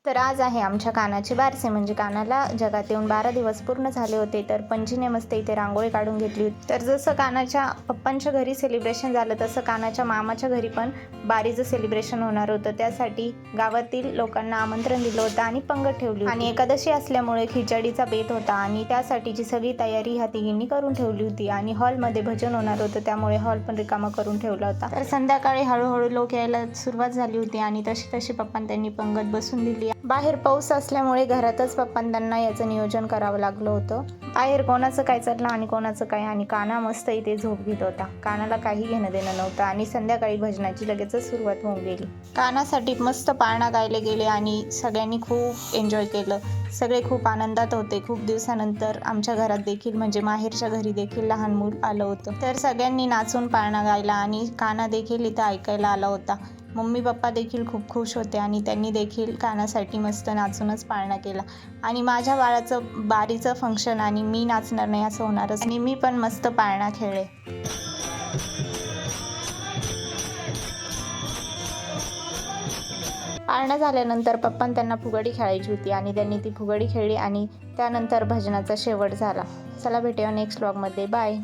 तर आज आहे आमच्या कानाचे बारसे, म्हणजे कानाला जगात येऊन 12 दिवस पूर्ण झाले होते. तर पंजीने मस्त इथे रांगोळी काढून घेतली होती. तर जसं कानाच्या पप्पांच्या घरी सेलिब्रेशन झालं तसं कानाच्या मामाच्या घरी पण बारीचं सेलिब्रेशन होणार होतं. त्यासाठी गावातील लोकांना आमंत्रण दिलं होतं आणि पंगत ठेवली होती. आणि एकादशी असल्यामुळे खिचडीचा बेत होता आणि त्यासाठीची सगळी तयारी ह्या तिघींनी करून ठेवली होती. आणि हॉलमध्ये भजन होणार होतं, त्यामुळे हॉल पण रिकामा करून ठेवला होता. तर संध्याकाळी हळूहळू लोक यायला सुरुवात झाली होती आणि तशी पप्पांनी त्यांनी पंगत बसून दिली. बाहेर पाऊस असल्यामुळे घरातच पप्पांना याचं नियोजन करावं लागलं होतं. बाहेर कोणाचं काय चाललं आणि कोणाचं काय, आणि काना मस्त इथे झोप घेत होता. कानाला काही घेणं देणं नव्हतं आणि संध्याकाळी भजनाची लगेचच सुरुवात होऊन गेली. कानासाठी मस्त पाळणा गायले गेले आणि सगळ्यांनी खूप एन्जॉय केलं. सगळे खूप आनंदात होते. खूप दिवसानंतर आमच्या घरात देखील, म्हणजे माहेरच्या घरी देखील लहान मूल आलं होतं. तर सगळ्यांनी नाचून पाळणा गायला आणि काना देखील इथं ऐकायला आला होता. मम्मी पप्पा देखील खूप खुश होते आणि त्यांनी देखील कानासाठी मस्त नाचूनच पाळणा केला. आणि माझ्या बाळाचं बारीचं फंक्शन आणि मी नाचणार नाही असं होणारच, आणि मी पण मस्त पाळणा खेळले. पाळणा झाल्यानंतर पप्पांना त्यांना फुगडी खेळायची होती आणि त्यांनी ती फुगडी खेळली आणि त्यानंतर भजनाचा शेवट झाला. चला भेटूया नेक्स्ट व्लॉगमध्ये. बाय.